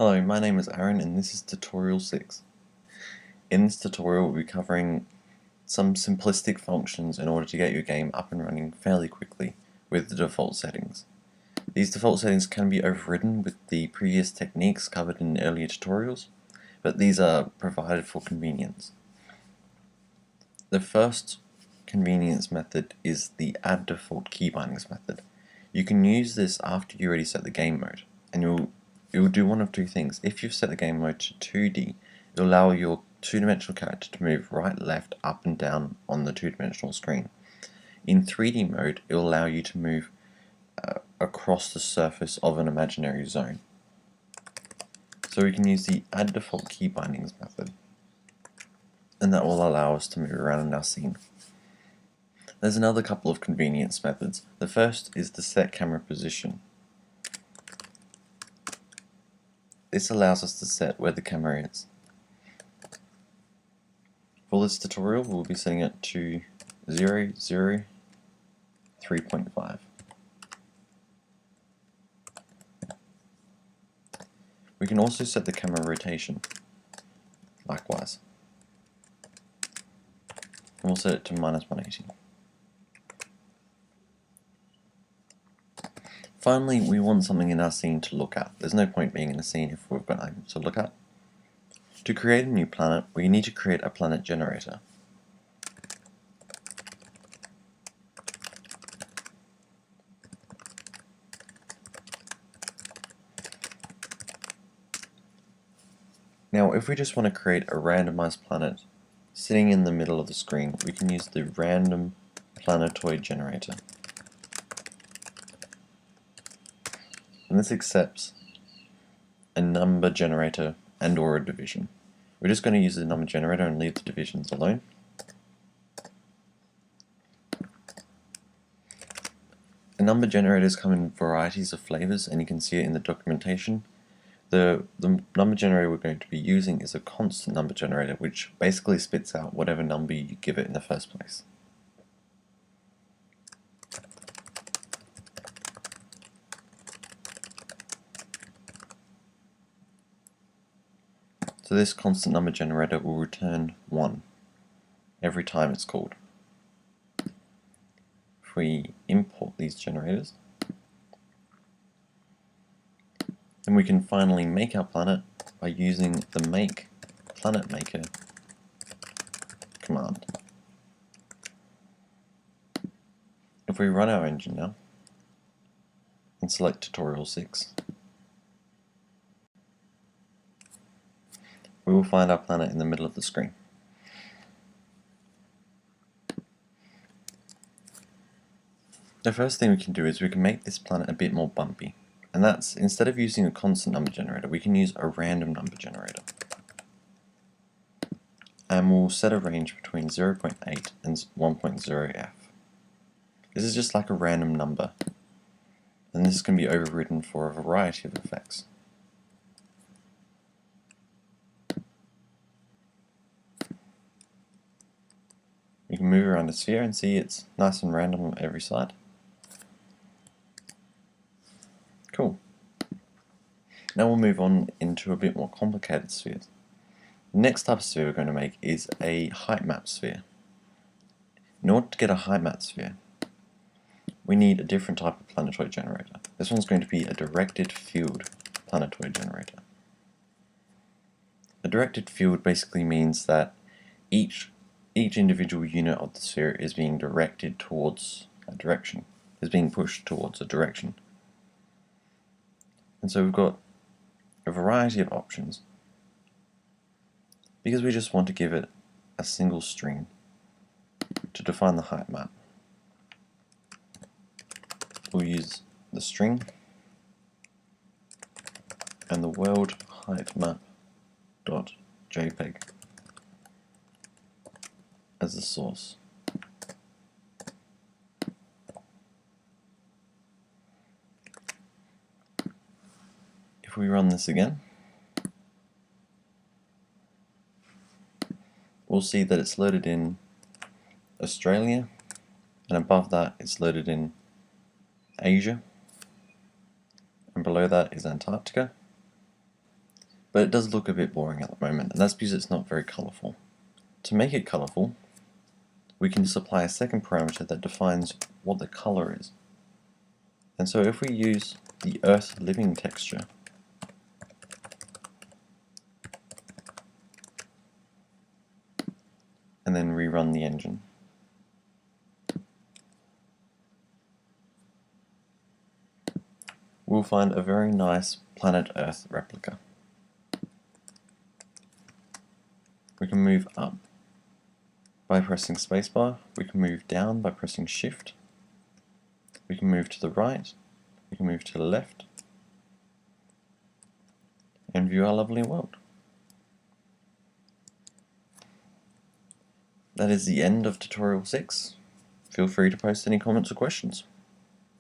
Hello, my name is Aaron and this is tutorial 6. In this tutorial we'll be covering some simplistic functions in order to get your game up and running fairly quickly with the default settings. These default settings can be overridden with the previous techniques covered in earlier tutorials, but these are provided for convenience. The first convenience method is the add default keybindings method. You can use this after you already set the game mode, and it will do one of two things. If you've set the game mode to 2D, it will allow your two-dimensional character to move right, left, up and down on the two-dimensional screen. In 3D mode, it will allow you to move across the surface of an imaginary zone. So we can use the add default keybindings method, and that will allow us to move around in our scene. There's another couple of convenience methods. The first is the set camera position. This allows us to set where the camera is. For this tutorial, we'll be setting it to 0, 0, 3.5. We can also set the camera rotation, likewise. And we'll set it to -180. Finally, we want something in our scene to look at. There's no point being in a scene if we've got nothing to look at. To create a new planet, we need to create a planet generator. Now, if we just want to create a randomized planet sitting in the middle of the screen, we can use the random planetoid generator. And this accepts a number generator and or a division. We're just going to use the number generator and leave the divisions alone. The number generators come in varieties of flavors, and you can see it in the documentation. The number generator we're going to be using is a constant number generator, which basically spits out whatever number you give it in the first place. So this constant number generator will return 1 every time it's called. If we import these generators, then we can finally make our planet by using the make planet maker command. If we run our engine now and select tutorial 6, we will find our planet in the middle of the screen. The first thing we can do is we can make this planet a bit more bumpy, and that's, instead of using a constant number generator, we can use a random number generator. And we'll set a range between 0.8 and 1.0f. This is just like a random number, and this can be overridden for a variety of effects. We can move around the sphere and see it's nice and random on every side. Cool. Now we'll move on into a bit more complicated spheres. The next type of sphere we're going to make is a height map sphere. In order to get a height map sphere, we need a different type of planetoid generator. This one's going to be a directed field planetoid generator. A directed field basically means that each individual unit of the sphere is being directed towards a direction, is being pushed towards a direction. And so we've got a variety of options. Because we just want to give it a single string to define the height map, we'll use the string and the world height map.jpg as the source. If we run this again, we'll see that it's loaded in Australia, and above that it's loaded in Asia, and below that is Antarctica, but it does look a bit boring at the moment, and that's because it's not very colourful. To make it colourful, we can just apply a second parameter that defines what the colour is. And so if we use the Earth living texture, and then rerun the engine, we'll find a very nice planet Earth replica. We can move up by pressing spacebar, we can move down by pressing shift, we can move to the right, we can move to the left, and view our lovely world. That is the end of tutorial 6. Feel free to post any comments or questions.